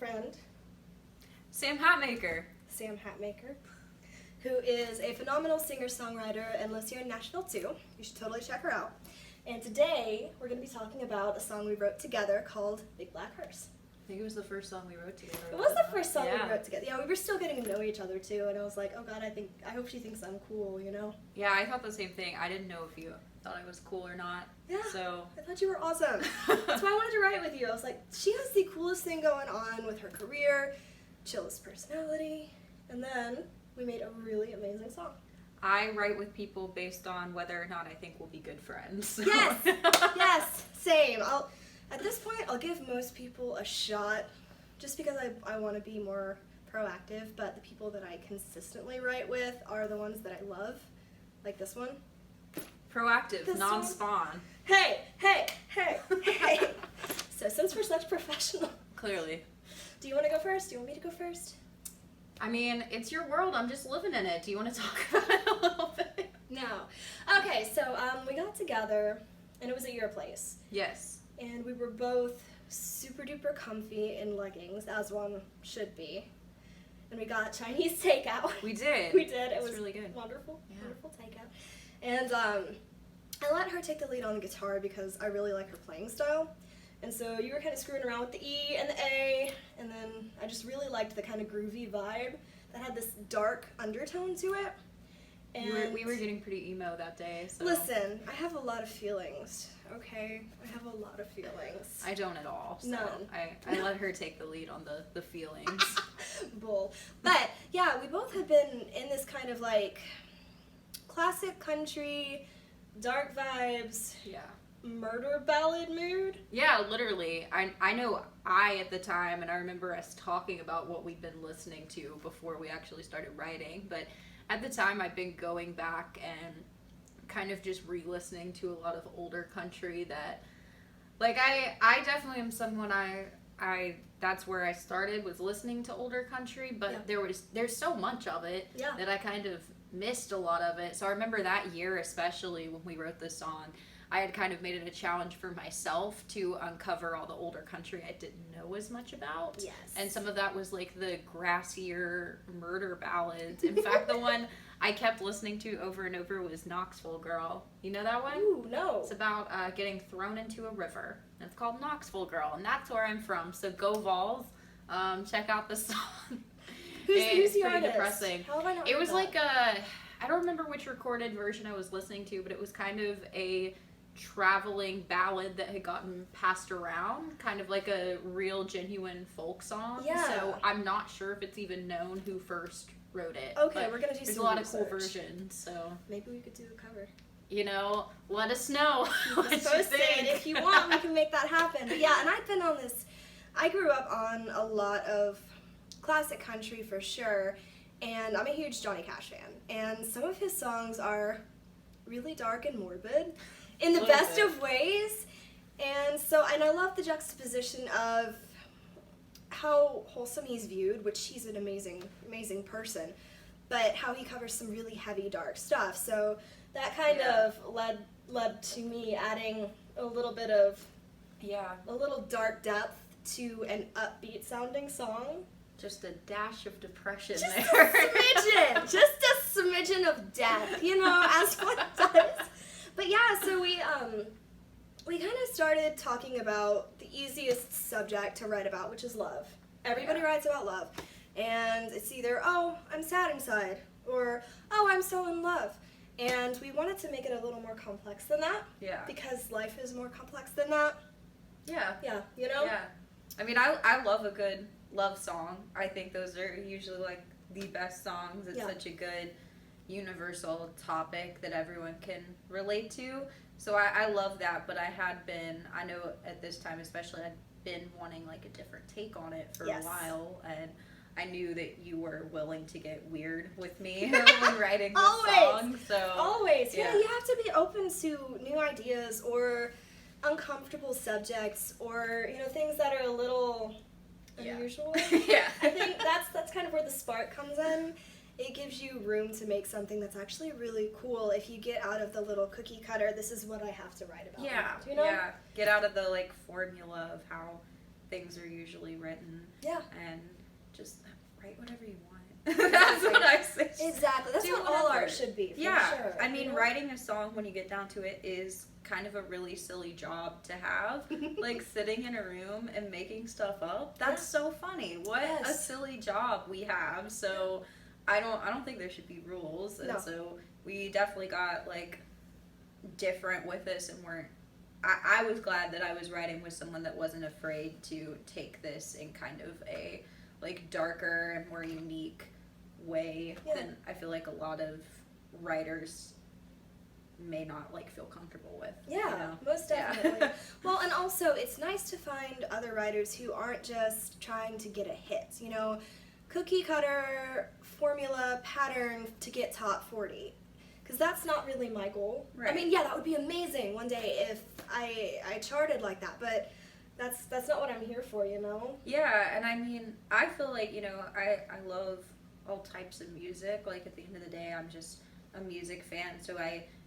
friend, Sam Hatmaker. Sam Hatmaker, who is a phenomenal singer-songwriter and lives here in Nashville too. You should totally check her out. And today we're going to be talking about a song we wrote together called Big Black Hearse. I think it was the first song we wrote together. It was the first song we wrote together. Yeah, we were still getting to know each other too, and I was like, oh god, I hope she thinks I'm cool, you know? Yeah, I thought the same thing. I didn't know if you thought I was cool or not. Yeah, so I thought you were awesome. That's why I wanted to write with you. I was like, she has the coolest thing going on with her career, chillest personality, and then we made a really amazing song. I write with people based on whether or not I think we'll be good friends. So. Yes, yes, same. At this point, I'll give most people a shot just because I want to be more proactive, but the people that I consistently write with are the ones that I love, like this one. Proactive, non-spawn. Hey! So since we're such professional. Clearly. Do you want to go first? Do you want me to go first? I mean, it's your world. I'm just living in it. Do you want to talk about it a little bit? No. Okay, so we got together, and it was at your place. Yes. And we were both super duper comfy in leggings, as one should be. And we got Chinese takeout. We did. We did. It was really good. Wonderful, wonderful takeout. And I let her take the lead on the guitar because I really like her playing style. And so you were kind of screwing around with the E and the A, and then I just really liked the kind of groovy vibe that had this dark undertone to it. And we were getting pretty emo that day. So. Listen, I have a lot of feelings, okay? I have a lot of feelings. I don't at all. So None. I let her take the lead on the feelings. Bull. But, yeah, we both had been in this kind of, like, classic country, dark vibes, murder ballad mood. Yeah, literally. I know at the time, and I remember us talking about what we'd been listening to before we actually started writing, but at the time I'd been going back and kind of just re-listening to a lot of older country that, like, I definitely am someone that's where I started, was listening to older country, but there's so much of it that I kind of missed a lot of it. So I remember that year, especially when we wrote this song, I had kind of made it a challenge for myself to uncover all the older country I didn't know as much about. Yes. And some of that was like the grassier murder ballads. In fact, the one I kept listening to over and over was Knoxville Girl. You know that one? Ooh, no. It's about getting thrown into a river. It's called Knoxville Girl, and that's where I'm from. So go Vols. Check out the song. Who's the artist? Depressing. How have I not It was heard like I don't remember which recorded version I was listening to, but it was kind of a traveling ballad that had gotten passed around, kind of like a real genuine folk song. Yeah. So I'm not sure if it's even known who first wrote it. Okay, we're gonna do there's some a lot research. of cool versions, so maybe we could do a cover. You know, let us know what you Post think. it if you want. We can make that happen. But yeah, and I've been on this. I grew up on a lot of classic country for sure, and I'm a huge Johnny Cash fan. And some of his songs are really dark and morbid in the best of ways. And I love the juxtaposition of how wholesome he's viewed, which he's an amazing, amazing person, but how he covers some really heavy, dark stuff. So that kind of led to me adding a little bit of a little dark depth to an upbeat sounding song. Just a dash of depression just there. Just a smidgen of death, you know, as one does. But yeah, so we kind of started talking about the easiest subject to write about, which is love. Everybody writes about love. And it's either, oh, I'm sad inside, or, oh, I'm so in love. And we wanted to make it a little more complex than that. Yeah. Because life is more complex than that. Yeah. Yeah, you know? Yeah. I mean, I love a good love song. I think those are usually like the best songs. It's such a good universal topic that everyone can relate to. So I love that, but I know at this time especially, I'd been wanting like a different take on it for a while, and I knew that you were willing to get weird with me when writing this song. So always. Yeah, you have to be open to new ideas or uncomfortable subjects or, you know, things that are a little unusual. Yeah. I think that's kind of where the spark comes in. It gives you room to make something that's actually really cool if you get out of the little cookie cutter, this is what I have to write about. Yeah. You know? Yeah. Get out of the like formula of how things are usually written. Yeah. And just write whatever you want. That's what I say. Exactly. That's Do what all whatever. art should be, for Yeah. sure. I mean, you know? writing a song, when you get down to it, is kind of a really silly job to have. Like, sitting in a room and making stuff up. That's so funny. What a silly job we have. So I don't think there should be rules. And so we definitely got, like, different with this, and weren't. I was glad that I was writing with someone that wasn't afraid to take this in kind of a, like, darker and more unique way than I feel like a lot of writers may not, like, feel comfortable with. Yeah, you know? most definitely. Well, and also it's nice to find other writers who aren't just trying to get a hit, you know, cookie cutter formula pattern to get top 40. Because that's not really my goal. Right. I mean, yeah, that would be amazing one day if I charted like that, but that's not what I'm here for, you know? Yeah, and I mean, I feel like, you know, I love all types of music. Like, at the end of the day, I'm just a music fan, so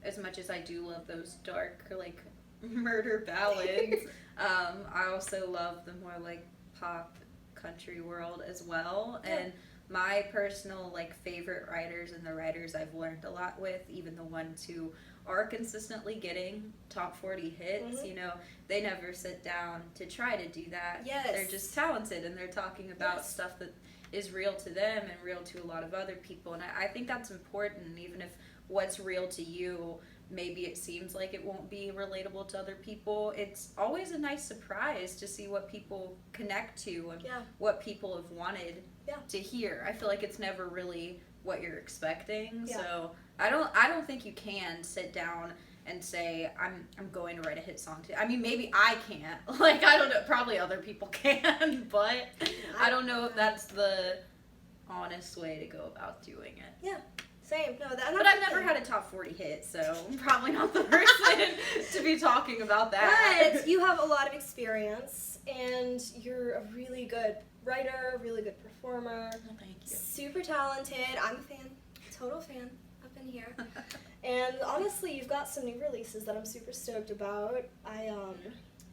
as much as I do love those dark, like, murder ballads, I also love the more, like, pop country world as well. Yeah. And my personal, like, favorite writers and the writers I've learned a lot with, even the ones who are consistently getting top 40 hits, you know, they never sit down to try to do that. Yes. They're just talented, and they're talking about stuff that is real to them and real to a lot of other people. And I think that's important, even if what's real to you, maybe it seems like it won't be relatable to other people. It's always a nice surprise to see what people connect to and what people have wanted to hear. I feel like it's never really what you're expecting. Yeah. So I don't think you can sit down and say, I'm going to write a hit song today. I mean, maybe I can't. Like, I don't know, probably other people can, but I don't know if that's the honest way to go about doing it. Yeah. Same. No, that. But I've never had a top 40 hit, so I'm probably not the person to be talking about that. But you have a lot of experience, and you're a really good writer, really good performer. Well, thank you. Super talented. I'm a fan. Total fan up in here. And honestly, you've got some new releases that I'm super stoked about.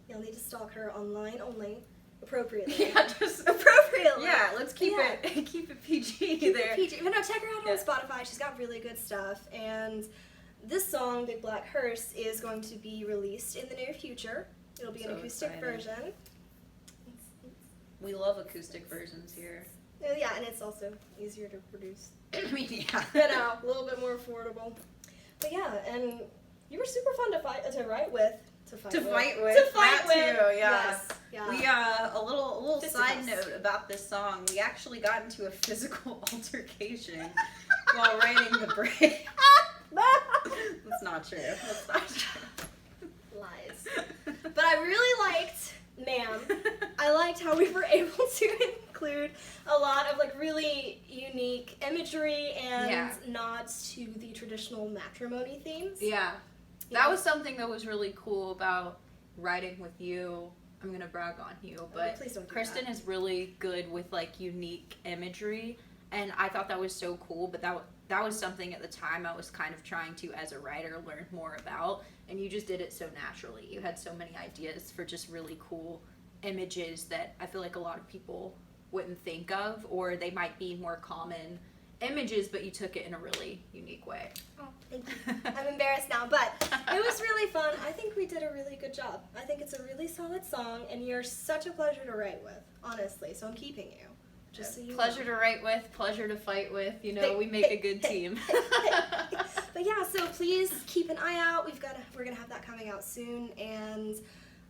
You'll need to stalk her online only. Appropriately. Yeah, just appropriately. Yeah, let's keep it PG there. PG. But no, check her out on Spotify. She's got really good stuff. And this song, Big Black Hearse, is going to be released in the near future. It'll be an acoustic version. We love acoustic versions here. Yeah, and it's also easier to produce. I mean, yeah. You know, a little bit more affordable. But yeah, and you were super fun to write with. To fight with. Yeah. Yes. Yeah. We a little side note about this song. We actually got into a physical altercation while writing the break. That's not true. That's not true. Lies. But I really liked, I liked how we were able to include a lot of, like, really unique imagery and nods to the traditional matrimony themes. Yeah. That was something that was really cool about writing with you. I'm going to brag on you, but please don't do Kristen that. is really good with, like, unique imagery, and I thought that was so cool, but that was something at the time I was kind of trying to, as a writer, learn more about, and you just did it so naturally. You had so many ideas for just really cool images that I feel like a lot of people wouldn't think of, or they might be more common images, but you took it in a really unique way. Oh, thank you. I'm embarrassed now, but it was really fun. I think we did a really good job. I think it's a really solid song, and you're such a pleasure to write with, honestly, so I'm keeping you. Just so you pleasure know. to write with, pleasure to fight with, you know, we make a good team. But yeah, so please keep an eye out. We're gonna have that coming out soon, and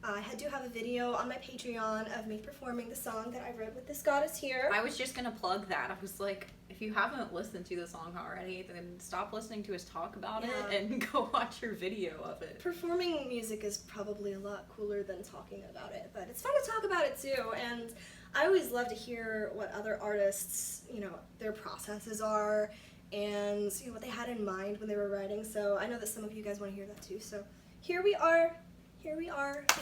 I do have a video on my Patreon of me performing the song that I wrote with this goddess here. I was just gonna plug that. I was like, if you haven't listened to the song already, then stop listening to us talk about it and go watch your video of it. Performing music is probably a lot cooler than talking about it, but it's fun to talk about it too, and I always love to hear what other artists, you know, their processes are, and you know what they had in mind when they were writing. So I know that some of you guys want to hear that too. So here we are.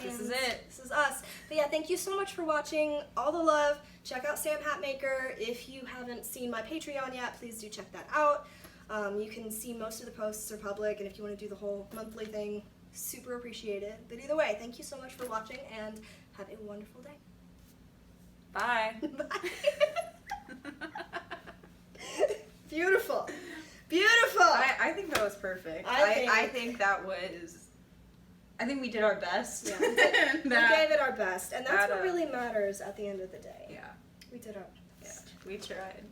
This is it. This is us. But yeah, thank you so much for watching. All the love. Check out Sam Hatmaker. If you haven't seen my Patreon yet, please do check that out. You can see most of the posts are public, and if you want to do the whole monthly thing, super appreciate it. But either way, thank you so much for watching, and have a wonderful day. Bye. Bye. Beautiful. Beautiful. I think that was perfect. I think that was. I think we did our best. Yeah, we gave it our best, and that's what really matters at the end of the day. Yeah. We did our Yeah, best. we tried.